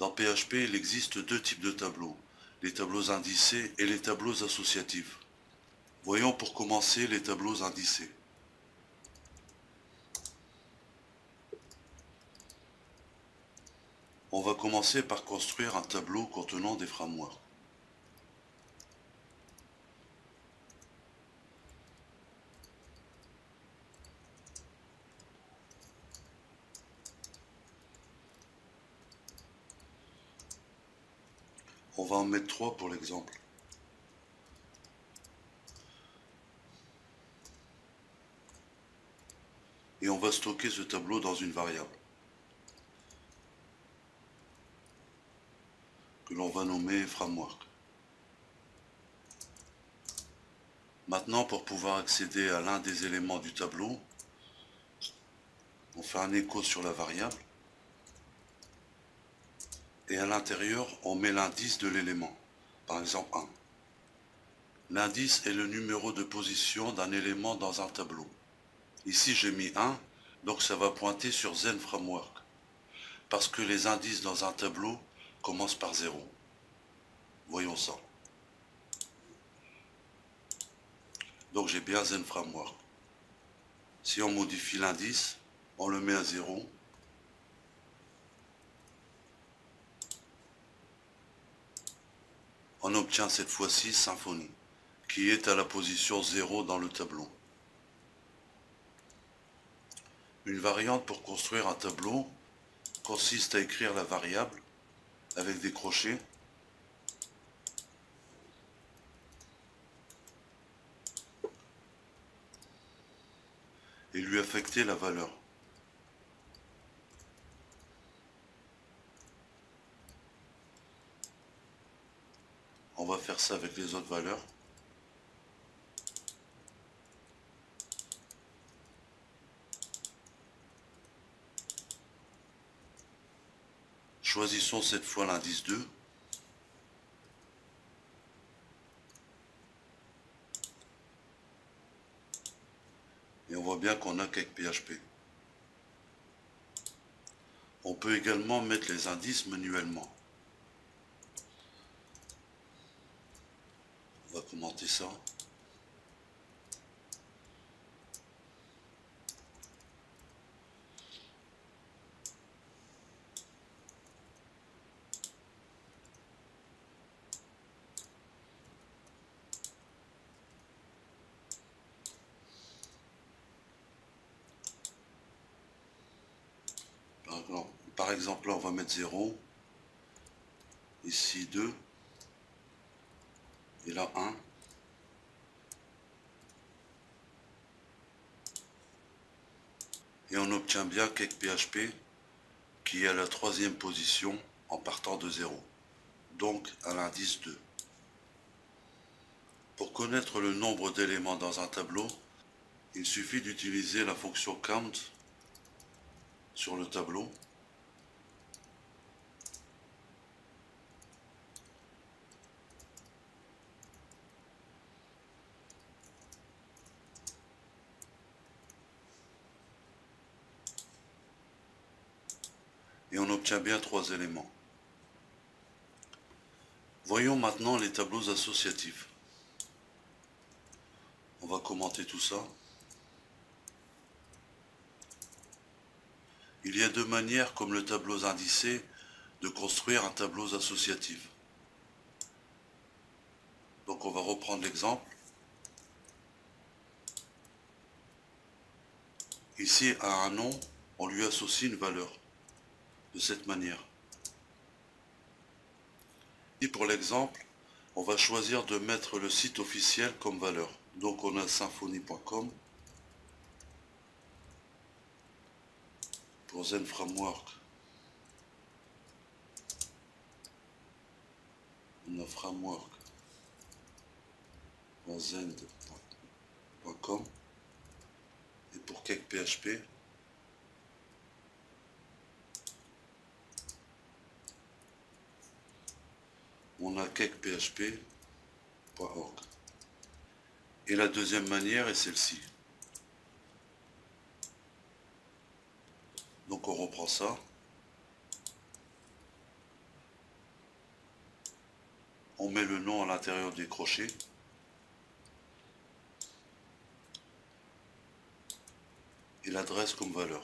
Dans PHP, il existe deux types de tableaux, les tableaux indicés et les tableaux associatifs. Voyons pour commencer les tableaux indicés. On va commencer par construire un tableau contenant des frameworks. On va en mettre 3 pour l'exemple. Et on va stocker ce tableau dans une variable que l'on va nommer framework. Maintenant, pour pouvoir accéder à l'un des éléments du tableau, on fait un écho sur la variable et à l'intérieur, on met l'indice de l'élément, par exemple 1. L'indice est le numéro de position d'un élément dans un tableau. Ici, j'ai mis 1, donc ça va pointer sur Zen Framework, parce que les indices dans un tableau commencent par 0. Voyons ça. Donc j'ai bien Zen Framework. Si on modifie l'indice, on le met à 0. On obtient cette fois-ci Symfony, qui est à la position 0 dans le tableau. Une variante pour construire un tableau consiste à écrire la variable avec des crochets et lui affecter la valeur. On va faire ça avec les autres valeurs. Choisissons cette fois l'indice 2. Et on voit bien qu'on n'a qu'avec PHP. On peut également mettre les indices manuellement. On va commenter ça. Par exemple, là, on va mettre 0. Ici 2. Et là 1. Et on obtient bien qu'avec PHP, qui est à la 3e position en partant de 0. Donc à l'indice 2. Pour connaître le nombre d'éléments dans un tableau, il suffit d'utiliser la fonction count sur le tableau. Et on obtient bien 3 éléments. Voyons maintenant les tableaux associatifs. On va commenter tout ça. Il y a deux manières, comme le tableau indicé, de construire un tableau associatif. Donc on va reprendre l'exemple. Ici, à un nom, on lui associe une valeur, de cette manière. Et pour l'exemple, on va choisir de mettre le site officiel comme valeur. Donc on a symfony.com. Pour Zen Framework, on a framework.zen.com. Et pour Cake PHP, on a cakephp.org. Et la deuxième manière est celle-ci. Donc on reprend ça. on met le nom à l'intérieur des crochets. Et l'adresse comme valeur.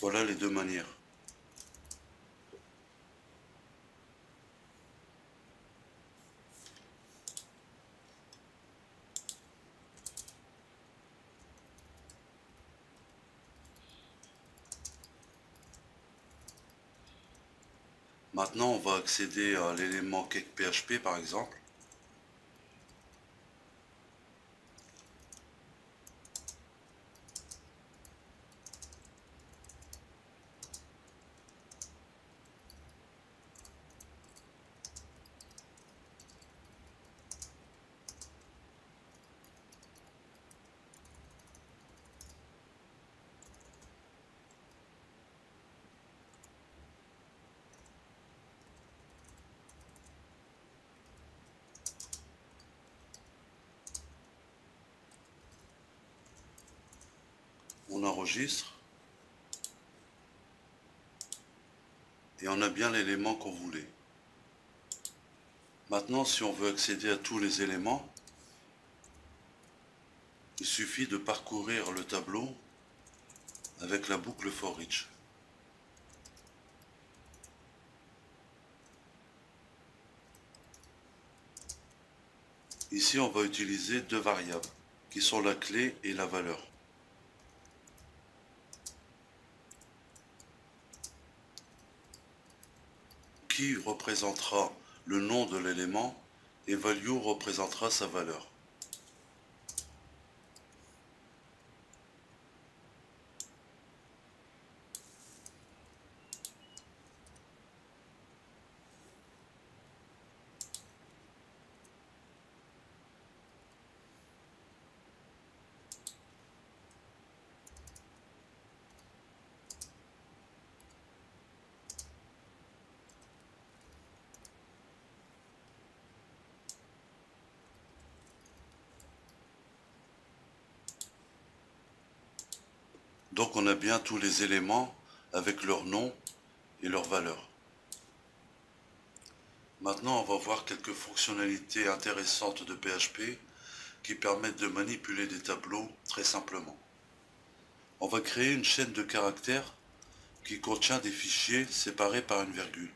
Voilà les deux manières. Maintenant, on va accéder à l'élément CakePHP par exemple. On enregistre. Et on a bien l'élément qu'on voulait. Maintenant, si on veut accéder à tous les éléments, il suffit de parcourir le tableau avec la boucle for each. Ici, on va utiliser deux variables, qui sont la clé et la valeur. Key représentera le nom de l'élément et value représentera sa valeur. Donc on a bien tous les éléments avec leur nom et leur valeur. Maintenant, on va voir quelques fonctionnalités intéressantes de PHP qui permettent de manipuler des tableaux très simplement. On va créer une chaîne de caractères qui contient des fichiers séparés par une virgule.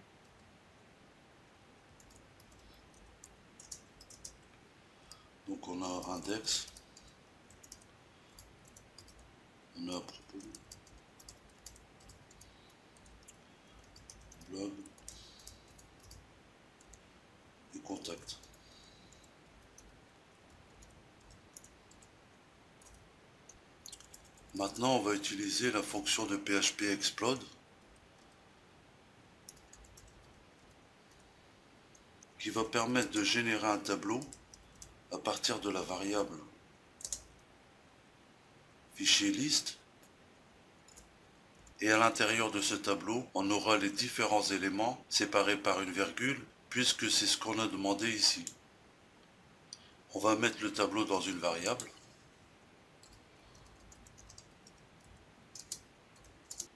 Donc on a index, on a à propos, blog et contact. Maintenant, on va utiliser la fonction de PHP explode qui va permettre de générer un tableau à partir de la variable fichier liste. Et à l'intérieur de ce tableau, on aura les différents éléments séparés par une virgule, puisque c'est ce qu'on a demandé ici. On va mettre le tableau dans une variable.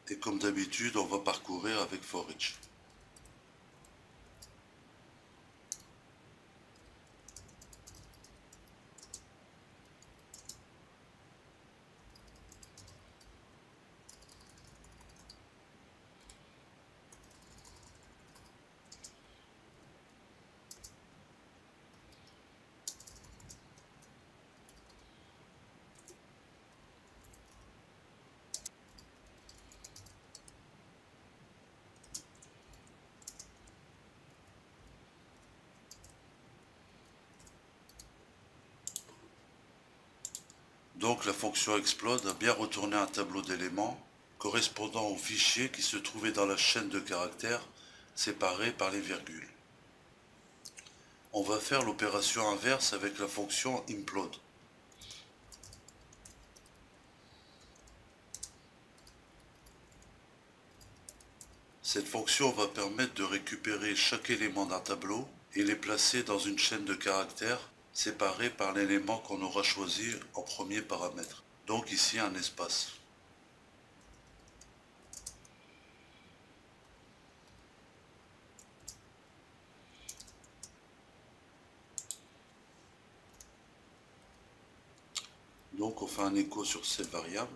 Et comme d'habitude, on va parcourir avec for each. Donc la fonction explode a bien retourné un tableau d'éléments correspondant au fichier qui se trouvait dans la chaîne de caractères séparés par les virgules. On va faire l'opération inverse avec la fonction implode. Cette fonction va permettre de récupérer chaque élément d'un tableau et les placer dans une chaîne de caractères séparée par l'élément qu'on aura choisi en premier paramètre. Donc ici un espace. Donc on fait un écho sur cette variable.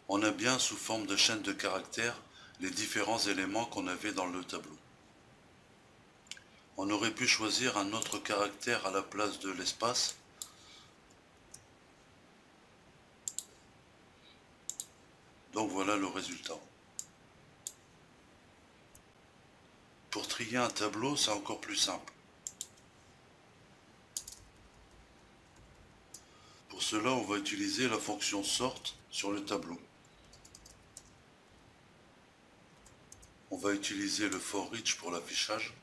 On a bien sous forme de chaîne de caractères les différents éléments qu'on avait dans le tableau. On aurait pu choisir un autre caractère à la place de l'espace. Donc voilà le résultat. Pour trier un tableau, c'est encore plus simple. Pour cela, on va utiliser la fonction sort sur le tableau. On va utiliser le for each pour l'affichage.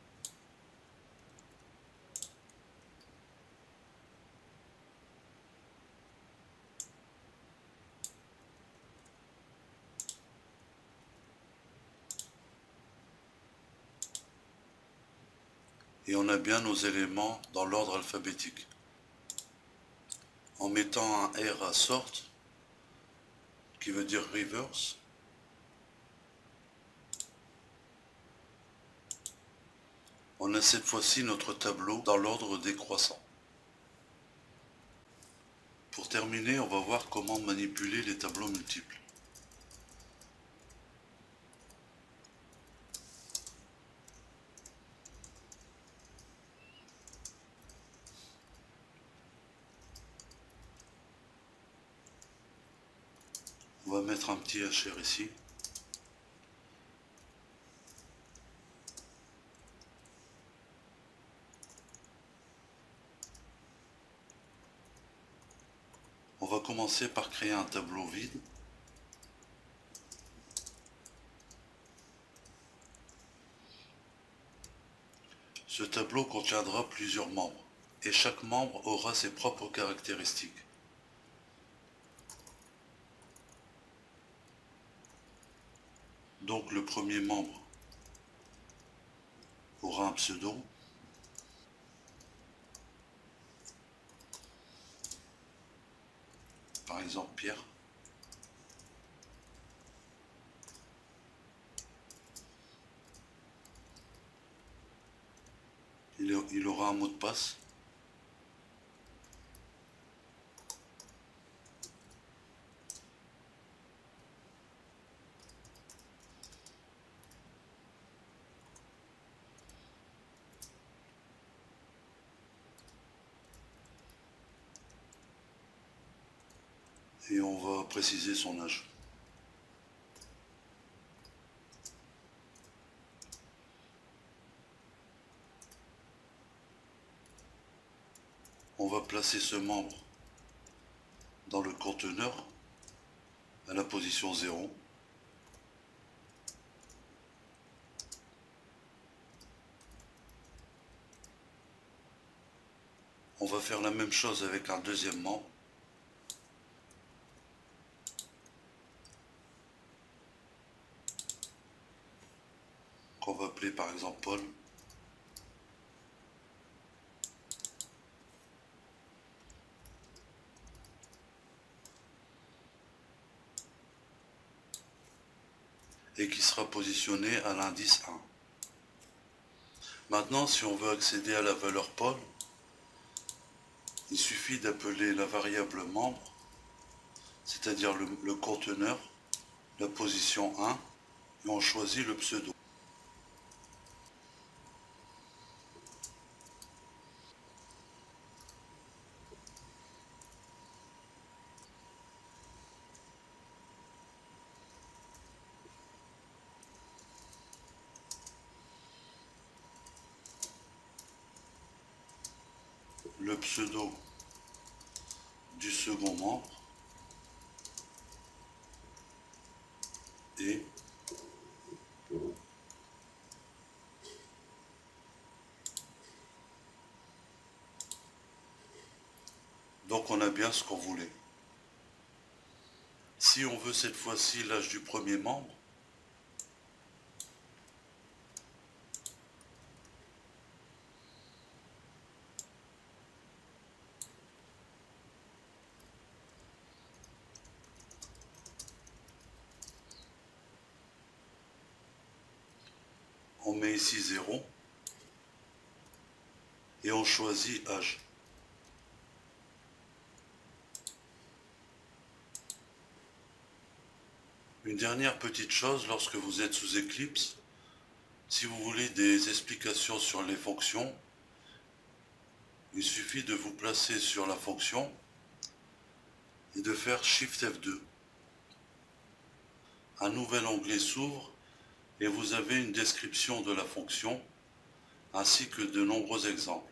Et on a bien nos éléments dans l'ordre alphabétique. En mettant un R à sort, qui veut dire reverse, on a cette fois-ci notre tableau dans l'ordre décroissant. Pour terminer, on va voir comment manipuler les tableaux multiples. On va mettre un petit HR ici. On va commencer par créer un tableau vide. Ce tableau contiendra plusieurs membres, et chaque membre aura ses propres caractéristiques. Donc le premier membre aura un pseudo. Par exemple Pierre. Il aura un mot de passe. Et on va préciser son âge. On va placer ce membre dans le conteneur à la position 0. On va faire la même chose avec un deuxième membre. Qu'on va appeler par exemple Paul. Et qui sera positionné à l'indice 1. Maintenant, si on veut accéder à la valeur Paul, il suffit d'appeler la variable membre, c'est-à-dire le conteneur, la position 1, et on choisit le pseudo. Le pseudo du second membre et Donc on a bien ce qu'on voulait. Si on veut cette fois-ci l'âge du premier membre, on met ici 0 et on choisit âge. Une dernière petite chose, lorsque vous êtes sous Eclipse, si vous voulez des explications sur les fonctions, il suffit de vous placer sur la fonction et de faire Shift F2. Un nouvel onglet s'ouvre et vous avez une description de la fonction ainsi que de nombreux exemples.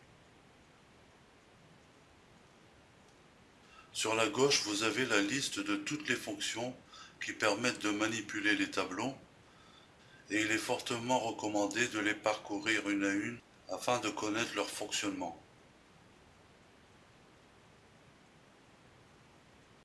Sur la gauche, vous avez la liste de toutes les fonctions qui permettent de manipuler les tableaux et il est fortement recommandé de les parcourir une à une afin de connaître leur fonctionnement.